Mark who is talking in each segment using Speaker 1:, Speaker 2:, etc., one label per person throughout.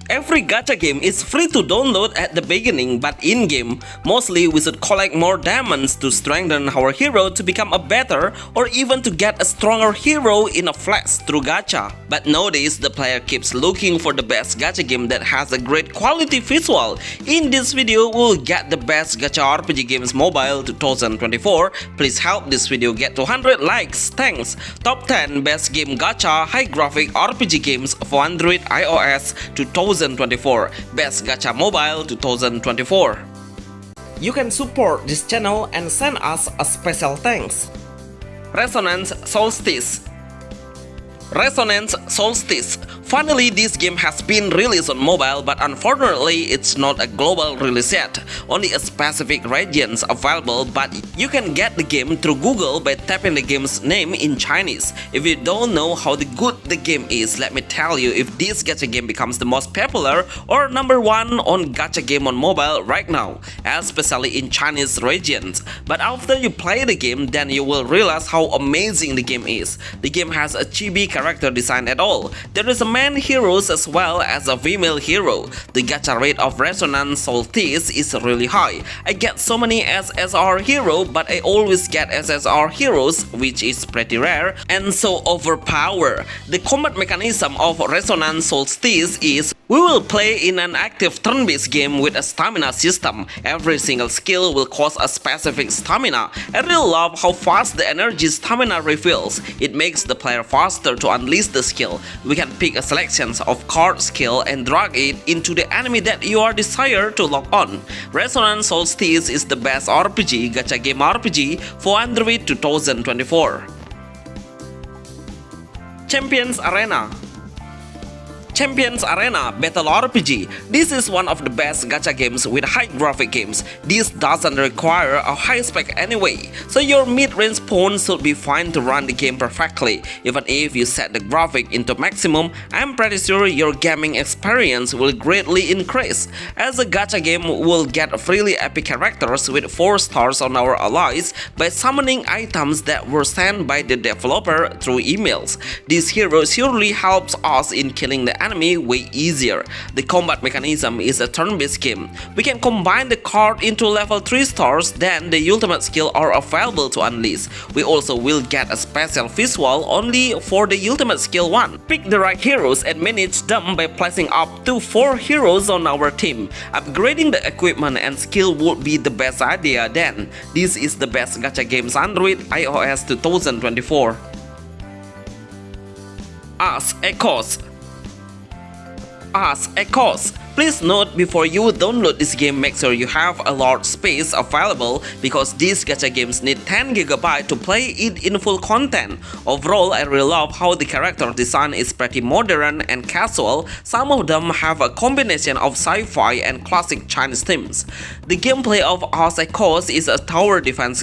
Speaker 1: Every gacha game is free to download at the beginning, but in-game, mostly we should collect more diamonds to strengthen our hero to become a better or even to get a stronger hero in a flash through gacha. But nowadays, the player keeps looking for the best gacha game that has a great quality visual. In this video, we'll get the best Gacha RPG games mobile 2024. Please help this video get to 100 likes. Thanks. Top 10 best game gacha high graphic RPG games for Android iOS 2024. Best Gacha Mobile 2024. You can support this channel and send us a special thanks. Resonance Solstice. Resonance Solstice. Finally, this game has been released on mobile, but unfortunately, it's not a global release yet. Only a specific regions available, but you can get the game through Google by tapping the game's name in Chinese. If you don't know how good the game is, let me tell you if this gacha game becomes the most popular or number one on gacha game on mobile right now, especially in Chinese regions. But after you play the game, then you will realize how amazing the game is. The game has a chibi character design at all. There is a man heroes as well as a female hero. The gacha rate of Resonance Solstice is really high. I get so many SSR hero, but I always get SSR heroes, which is pretty rare and so overpowered. The combat mechanism of Resonance Solstice is we will play in an active turn-based game with a stamina system. Every single skill will cost a specific stamina. I really love how fast the energy stamina refills. It makes the player faster to unleash the skill. We can pick a selection of card skill and drag it into the enemy that you are desired to lock on. Resonance Solstice is the best RPG, gacha game RPG for Android 2024. Champions Arena. Champions Arena Battle RPG. This is one of the best gacha games with high graphic games. This doesn't require a high spec anyway, so your mid-range pawn should be fine to run the game perfectly. Even if you set the graphic into maximum, I'm pretty sure your gaming experience will greatly increase. As a gacha game, we'll get freely epic characters with 4 stars on our allies by summoning items that were sent by the developer through emails. This hero surely helps us in killing the enemy way easier. The combat mechanism is a turn-based game. We can combine the card into level 3 stars, then the ultimate skill are available to unleash. We also will get a special visual only for the ultimate skill 1. Pick the right heroes and manage them by placing up to 4 heroes on our team. Upgrading the equipment and skill would be the best idea then. This is the best gacha games Android iOS 2024. As Echoes. As Echoes. Please note, before you download this game, make sure you have a large space available because these gacha games need 10 GB to play it in full content. Overall, I really love how the character design is pretty modern and casual. Some of them have a combination of sci-fi and classic Chinese themes. The gameplay of As Echoes is a tower defense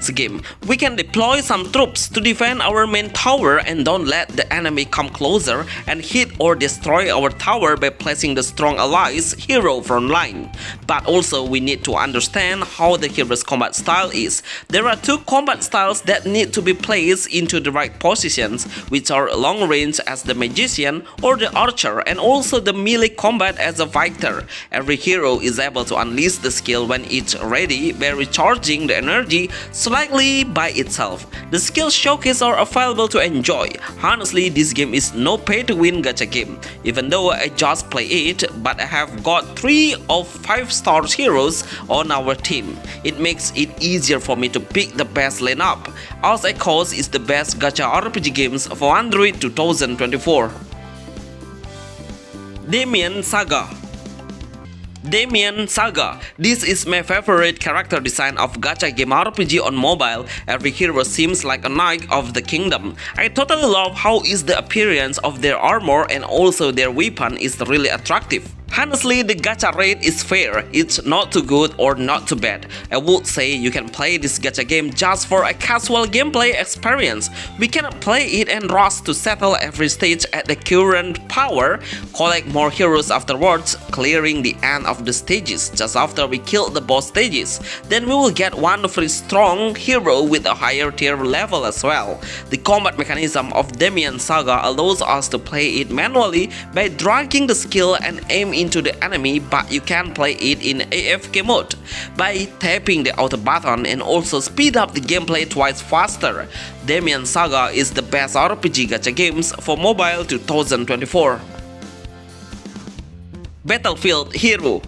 Speaker 1: game. We can deploy some troops to defend our main tower and don't let the enemy come closer and hit or destroy our tower by placing the strong allies hero front line. But also we need to understand how the hero's combat style is. There are 2 combat styles that need to be placed into the right positions, which are long range as the magician or the archer, and also the melee combat as a fighter. Every hero is able to unleash the skill when it's ready by recharging the energy slightly by itself. The skill showcase are available to enjoy. Honestly, this game is no pay to win gacha game. Even though I just play it, but I have got 3 of 5 stars heroes on our team. It makes it easier for me to pick the best lineup. As Echoes is the best gacha RPG games for Android 2024. Damian Saga. Damian Saga. This is my favorite character design of gacha game RPG on mobile. Every hero seems like a knight of the kingdom. I totally love how is the appearance of their armor and also their weapon is really attractive. Honestly, the gacha rate is fair. It's not too good or not too bad. I would say you can play this gacha game just for a casual gameplay experience. We cannot play it and rush to settle every stage at the current power, collect more heroes afterwards, clearing the end of the stages just after we kill the boss stages. Then we will get one free strong hero with a higher tier level as well. The combat mechanism of Damian Saga allows us to play it manually by dragging the skill and aim into the enemy, but you can play it in AFK mode by tapping the auto button and also speed up the gameplay twice faster. Damian Saga is the best RPG gacha games for mobile 2024. Battlefield Hero.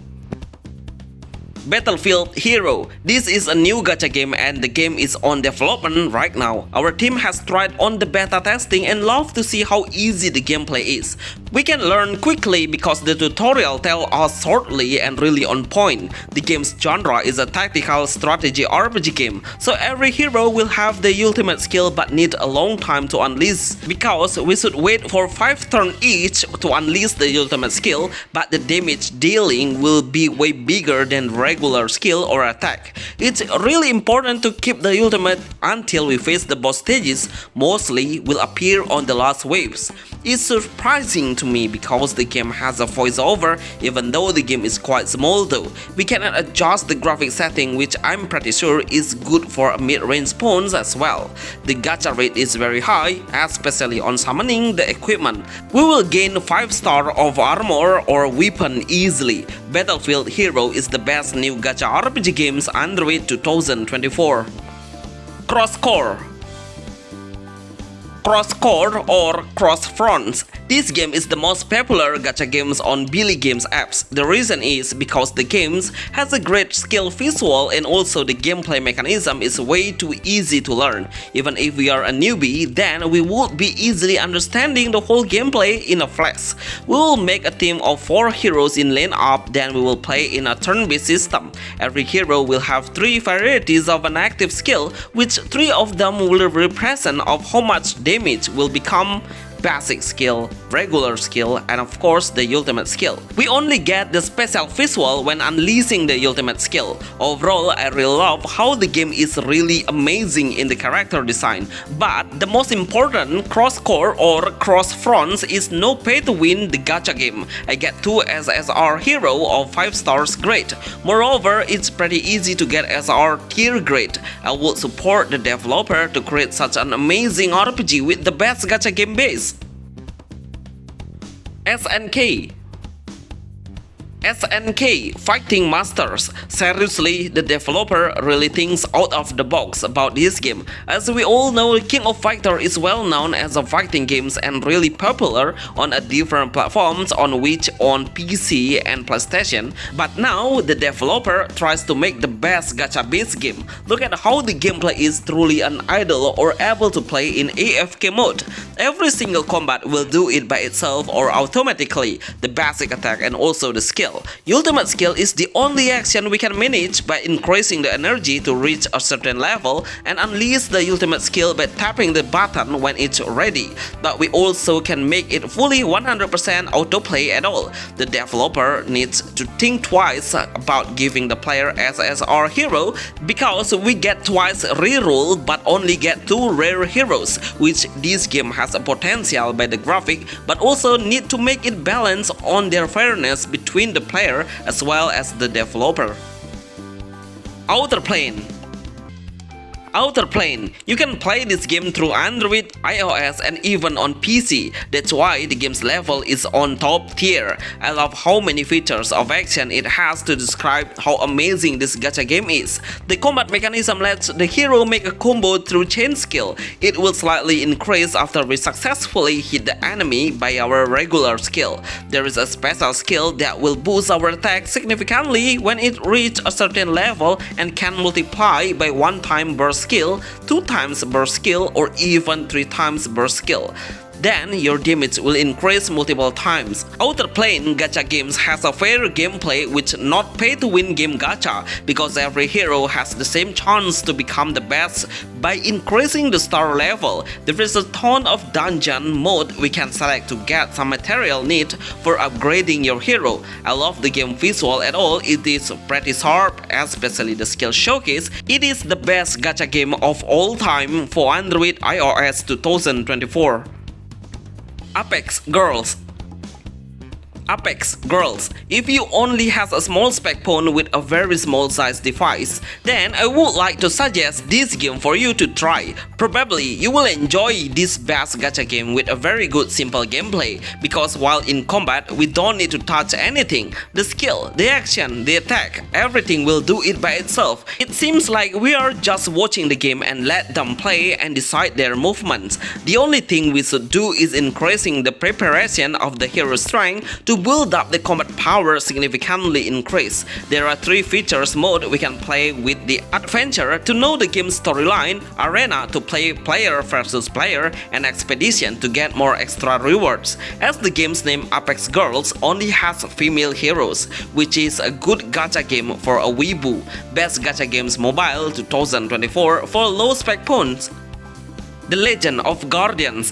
Speaker 1: Battlefield Hero. This is a new gacha game and the game is on development right now. Our team has tried on the beta testing and love to see how easy the gameplay is. We can learn quickly because the tutorial tells us shortly and really on point. The game's genre is a tactical strategy RPG game, so every hero will have the ultimate skill but need a long time to unleash because we should wait for 5 turns each to unleash the ultimate skill, but the damage dealing will be way bigger than regular skill or attack. It's really important to keep the ultimate until we face the boss stages, mostly will appear on the last waves. It's surprising to me because the game has a voiceover even though the game is quite small though. We cannot adjust the graphic setting, which I'm pretty sure is good for mid-range pawns as well. The gacha rate is very high, especially on summoning the equipment. We will gain 5 star of armor or weapon easily. Battlefield Hero is the best new gacha RPG games Android 2024. Crosscore. Crosscore or Cross Fronts. This game is the most popular gacha games on Billy Games apps. The reason is because the game has a great skill visual and also the gameplay mechanism is way too easy to learn. Even if we are a newbie, then we would be easily understanding the whole gameplay in a flash. We will make a team of 4 heroes in lane up, then we will play in a turn-based system. Every hero will have 3 varieties of an active skill, which 3 of them will represent of how much damage will become basic skill, regular skill, and of course the ultimate skill. We only get the special visual when unleashing the ultimate skill. Overall, I really love how the game is really amazing in the character design. But the most important, Crosscore or Cross Fronts is no pay to win the gacha game. I get 2 SSR hero of 5 stars grade. Moreover, it's pretty easy to get SR tier grade. I would support the developer to create such an amazing RPG with the best gacha game base. SNK Fighting Masters. Seriously, the developer really thinks out of the box about this game. As we all know, King of Fighter is well known as a fighting games and really popular on a different platforms on which on PC and PlayStation. But now the developer tries to make the best gacha based game. Look at how the gameplay is truly an idle or able to play in AFK mode. Every single combat will do it by itself or automatically, the basic attack and also the skill. Ultimate skill is the only action we can manage by increasing the energy to reach a certain level and unleash the ultimate skill by tapping the button when it's ready. But we also can make it fully 100% autoplay at all. The developer needs to think twice about giving the player SSR hero because we get twice reroll but only get 2 rare heroes, which this game has a potential by the graphic, but also need to make it balance on their fairness between the player as well as the developer. Outer Plane. You can play this game through Android, iOS, and even on PC. That's why the game's level is on top tier. I love how many features of action it has to describe how amazing this gacha game is. The combat mechanism lets the hero make a combo through chain skill. It will slightly increase after we successfully hit the enemy by our regular skill. There is a special skill that will boost our attack significantly when it reaches a certain level and can multiply by 1 time burst skill, 2 times burst skill, or even 3 times burst skill. then your damage will increase multiple times. OFFLINE gacha games has a fair gameplay which not pay to win game gacha, because every hero has the same chance to become the best by increasing the star level. There is a ton of dungeon mode we can select to get some material need for upgrading your hero. I love the game visual at all, it is pretty sharp, especially the skill showcase. It is the best gacha game of all time for Android iOS 2024. Apex Girls. Apex Girls. If you only has a small spec phone with a very small size device, then I would like to suggest this game for you to try. Probably you will enjoy this best gacha game with a very good simple gameplay, because while in combat we don't need to touch anything. The skill, the action, the attack, everything will do it by itself. It seems like we are just watching the game and let them play and decide their movements. The only thing we should do is increasing the preparation of the hero's strength to build up the combat power significantly increase. There are 3 features mode we can play with: the adventure to know the game's storyline, arena to play player versus player, and expedition to get more extra rewards. As the game's name, Apex Girls only has female heroes, which is a good gacha game for a weeboo. Best gacha games mobile 2024 for low spec phones. The Legend of Guardians.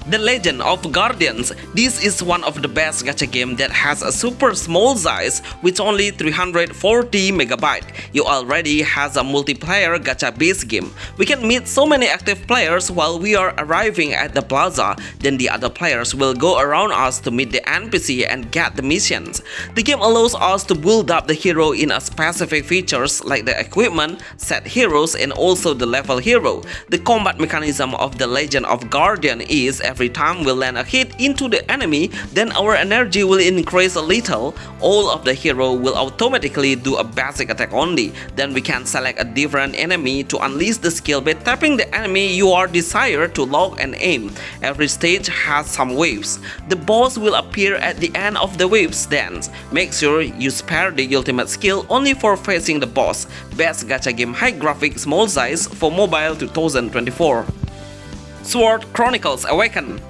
Speaker 1: The Legend of Guardians. This is one of the best gacha game that has a super small size with only 340 MB. You already has a multiplayer gacha based game. We can meet so many active players while we are arriving at the plaza. Then the other players will go around us to meet the NPC and get the missions. The game allows us to build up the hero in a specific features like the equipment, set heroes, and also the level hero. The combat mechanism of the Legend of Guardian is every time we land a hit into the enemy, then our energy will increase a little. All of the hero will automatically do a basic attack only. Then we can select a different enemy to unleash the skill by tapping the enemy you are desired to lock and aim. Every stage has some waves. The boss will appear at the end of the waves dance. Make sure you spare the ultimate skill only for facing the boss. Best gacha game, high graphic, small size for mobile 2024. Sword Chronicles Awaken.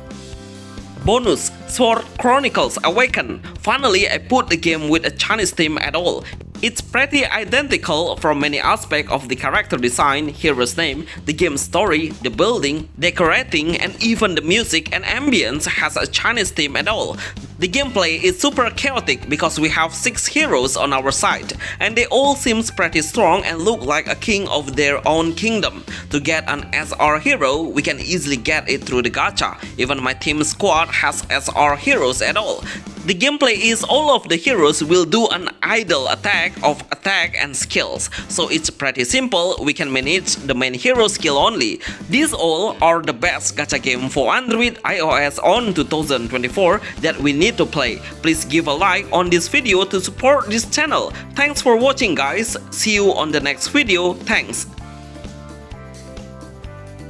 Speaker 1: Bonus: Sword Chronicles Awaken. Finally, I put the game with a Chinese theme at all. It's pretty identical from many aspects of the character design, hero's name, the game story, the building, decorating, and even the music and ambience has a Chinese theme at all. The gameplay is super chaotic because we have 6 heroes on our side, and they all seem pretty strong and look like a king of their own kingdom. To get an SR hero, we can easily get it through the gacha. Even my team squad has SR heroes at all. The gameplay is all of the heroes will do an idle attack of attack and skills, so it's pretty simple. We can manage the main hero skill only. These all are the best gacha game for Android iOS on 2024 that we need to play. Please give a like on this video to support this channel. Thanks for watching guys, see you on the next video, thanks.